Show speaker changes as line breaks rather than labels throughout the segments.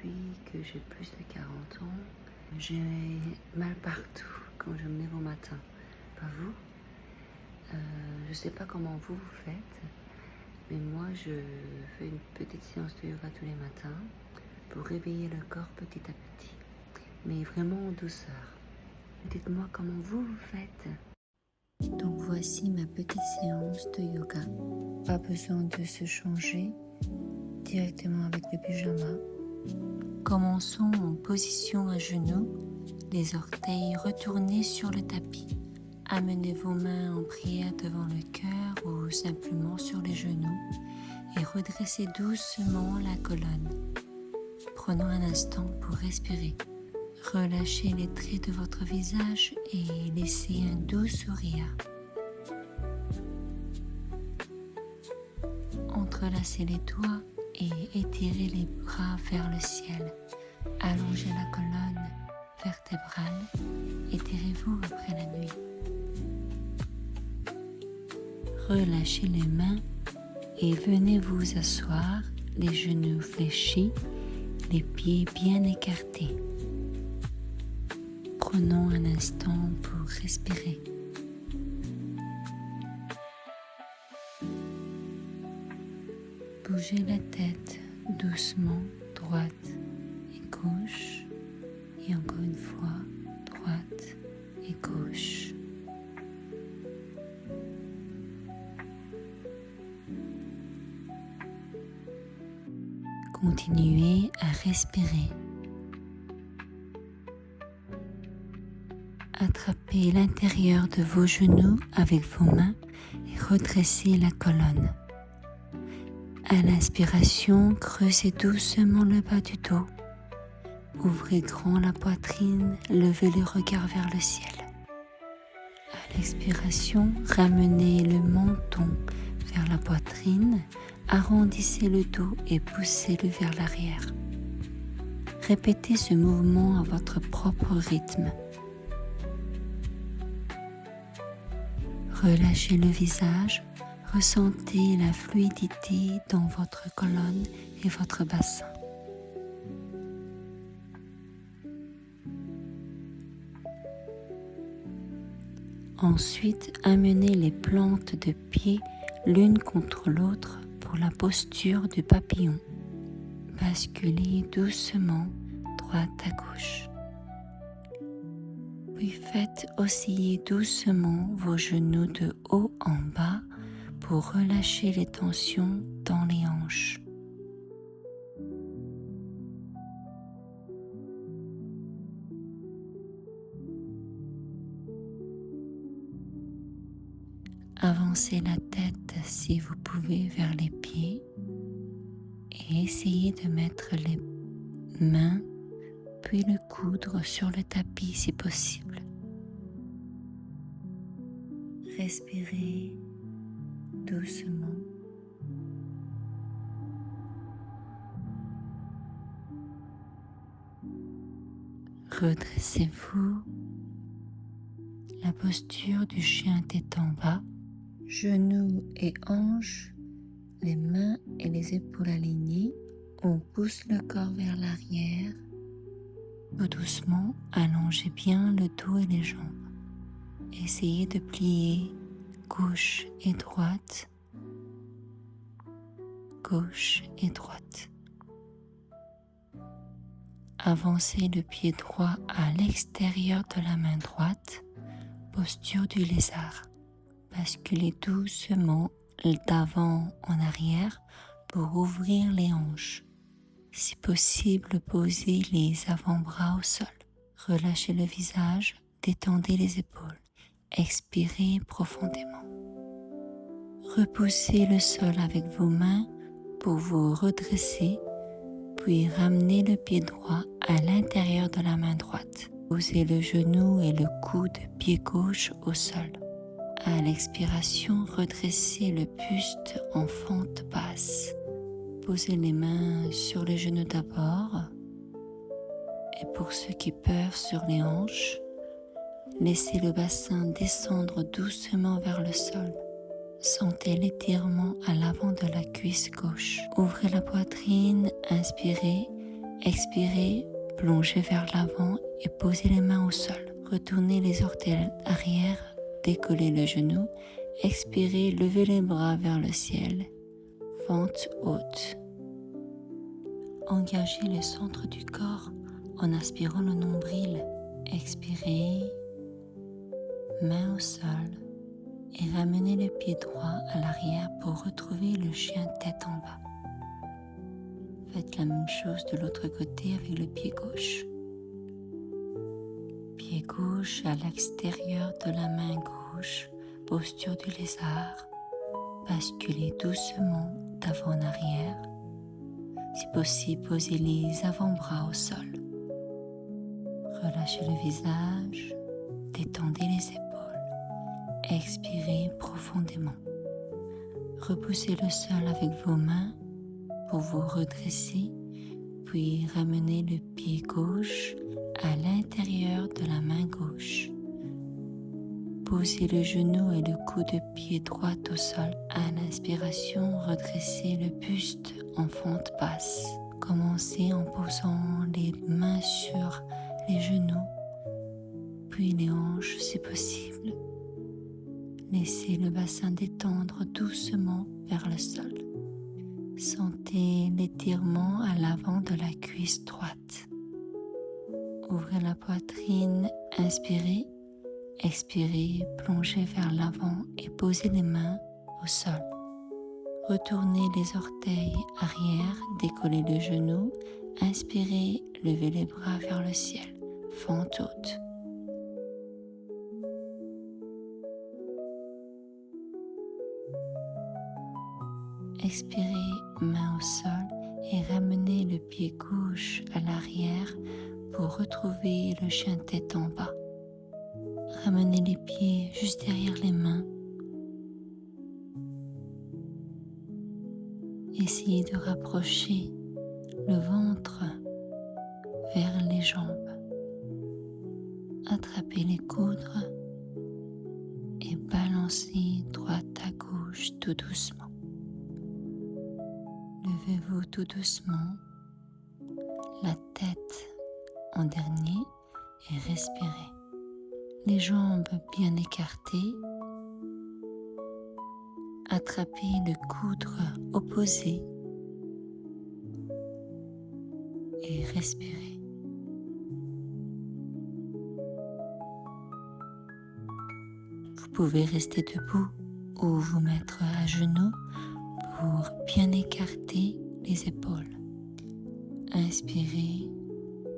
depuis que j'ai plus de 40 ans, j'ai mal partout quand je me lève au matin. Pas vous? Je ne sais pas comment vous faites, mais moi je fais une petite séance de yoga tous les matins pour réveiller le corps petit à petit, mais vraiment en douceur. Dites-moi comment vous faites. Donc voici ma petite séance de yoga. Pas besoin de se changer, directement avec le pyjama. Commençons en position à genoux, les orteils retournés sur le tapis. Amenez vos mains en prière devant le cœur ou simplement sur les genoux et redressez doucement la colonne. Prenons un instant pour respirer. Relâchez les traits de votre visage et laissez un doux sourire. Entrelacez les doigts et étirez les bras vers le ciel. Allongez la colonne vertébrale. Étirez-vous après la nuit. Relâchez les mains et venez vous asseoir, les genoux fléchis, les pieds bien écartés. Prenons un instant pour respirer. Bougez la tête doucement, droite et gauche, et encore une fois, droite et gauche. Continuez à respirer. Attrapez l'intérieur de vos genoux avec vos mains et redressez la colonne. À l'inspiration, creusez doucement le bas du dos. Ouvrez grand la poitrine, levez le regard vers le ciel. À l'expiration, ramenez le menton vers la poitrine, arrondissez le dos et poussez-le vers l'arrière. Répétez ce mouvement à votre propre rythme. Relâchez le visage, ressentez la fluidité dans votre colonne et votre bassin. Ensuite, amenez les plantes de pied l'une contre l'autre pour la posture du papillon. Basculez doucement droite à gauche. Puis faites osciller doucement vos genoux de haut en bas pour relâcher les tensions dans les hanches. Avancez la tête si vous pouvez vers les pieds et essayez de mettre les mains puis le coude sur le tapis si possible. Respirez doucement. Redressez-vous. La posture du chien tête en bas, genoux et hanches, les mains et les épaules alignées. On pousse le corps vers l'arrière. Tout doucement, allongez bien le dos et les jambes. Essayez de plier gauche et droite, gauche et droite. Avancez le pied droit à l'extérieur de la main droite, posture du lézard. Basculez doucement d'avant en arrière pour ouvrir les hanches. Si possible, posez les avant-bras au sol. Relâchez le visage, détendez les épaules. Expirez profondément. Repoussez le sol avec vos mains pour vous redresser, puis ramenez le pied droit à l'intérieur de la main droite. Posez le genou et le coude pied gauche au sol. À l'expiration, redressez le buste en fente basse. Posez les mains sur les genoux d'abord et pour ceux qui peuvent sur les hanches, laissez le bassin descendre doucement vers le sol. Sentez l'étirement à l'avant de la cuisse gauche. Ouvrez la poitrine, inspirez Expirez, plongez vers l'avant et posez les mains au sol. Retournez les orteils arrière, décollez le genou. Expirez, levez les bras vers le ciel. Fente haute. Engagez le centre du corps en aspirant le nombril. Expirez, main au sol et ramenez le pied droit à l'arrière pour retrouver le chien tête en bas. Faites la même chose de l'autre côté avec le pied gauche. Pied gauche à l'extérieur de la main gauche, posture du lézard. Basculez doucement d'avant en arrière. Si possible, posez les avant-bras au sol. Relâchez le visage, détendez les épaules. Expirez profondément. Repoussez le sol avec vos mains pour vous redresser, puis ramenez le pied gauche à l'intérieur de la main gauche. Posez le genou et le coude de pied droit au sol. À l'inspiration, redressez le buste en fente basse. Commencez en posant les mains sur les genoux, puis les hanches si possible. Laissez le bassin détendre doucement vers le sol. Sentez l'étirement à l'avant de la cuisse droite. Ouvrez la poitrine, inspirez, expirez, plongez vers l'avant et posez les mains au sol. Retournez les orteils arrière, décollez le genou, inspirez, levez les bras vers le ciel, fente haute. Expirez, main au sol et ramenez le pied gauche à l'arrière pour retrouver le chien tête en bas. Ramenez les pieds juste derrière les mains. Essayez de rapprocher le ventre vers les jambes. Attrapez les coudes et balancez droite à gauche tout doucement. Levez-vous tout doucement, la tête en dernier et respirez. Les jambes bien écartées. Attrapez le coude opposé et respirez. Vous pouvez rester debout ou vous mettre à genoux pour bien écarter les épaules. Inspirez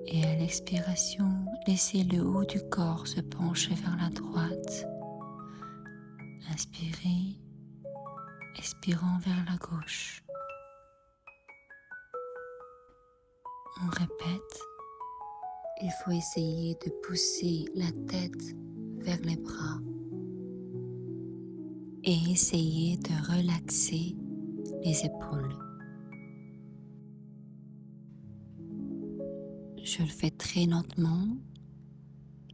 et à l'expiration, laissez le haut du corps se pencher vers la droite. Inspirez, expirant vers la gauche. On répète. Il faut essayer de pousser la tête vers les bras et essayer de relaxer les épaules. Je le fais très lentement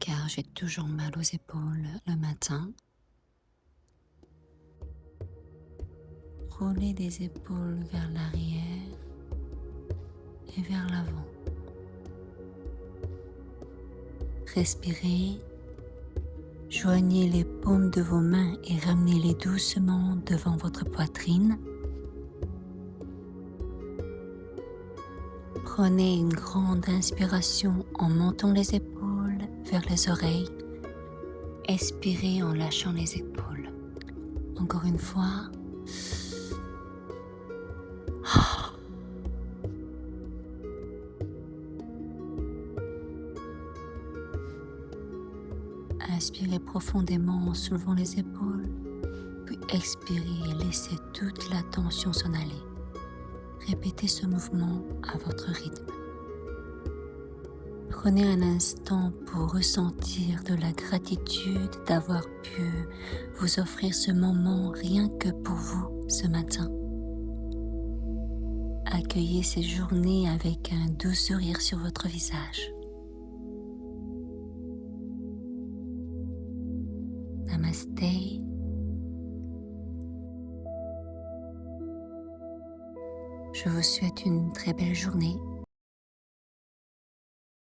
car j'ai toujours mal aux épaules le matin. Roulez les épaules vers l'arrière et vers l'avant. Respirez, joignez les paumes de vos mains et ramenez-les doucement devant votre poitrine. Prenez une grande inspiration en montant les épaules vers les oreilles. Expirez en lâchant les épaules. Encore une fois. Inspirez profondément en soulevant les épaules, puis expirez et laissez toute la tension s'en aller. Répétez ce mouvement à votre rythme. Prenez un instant pour ressentir de la gratitude d'avoir pu vous offrir ce moment rien que pour vous ce matin. Accueillez ces journées avec un doux sourire sur votre visage. Namasté. Je vous souhaite une très belle journée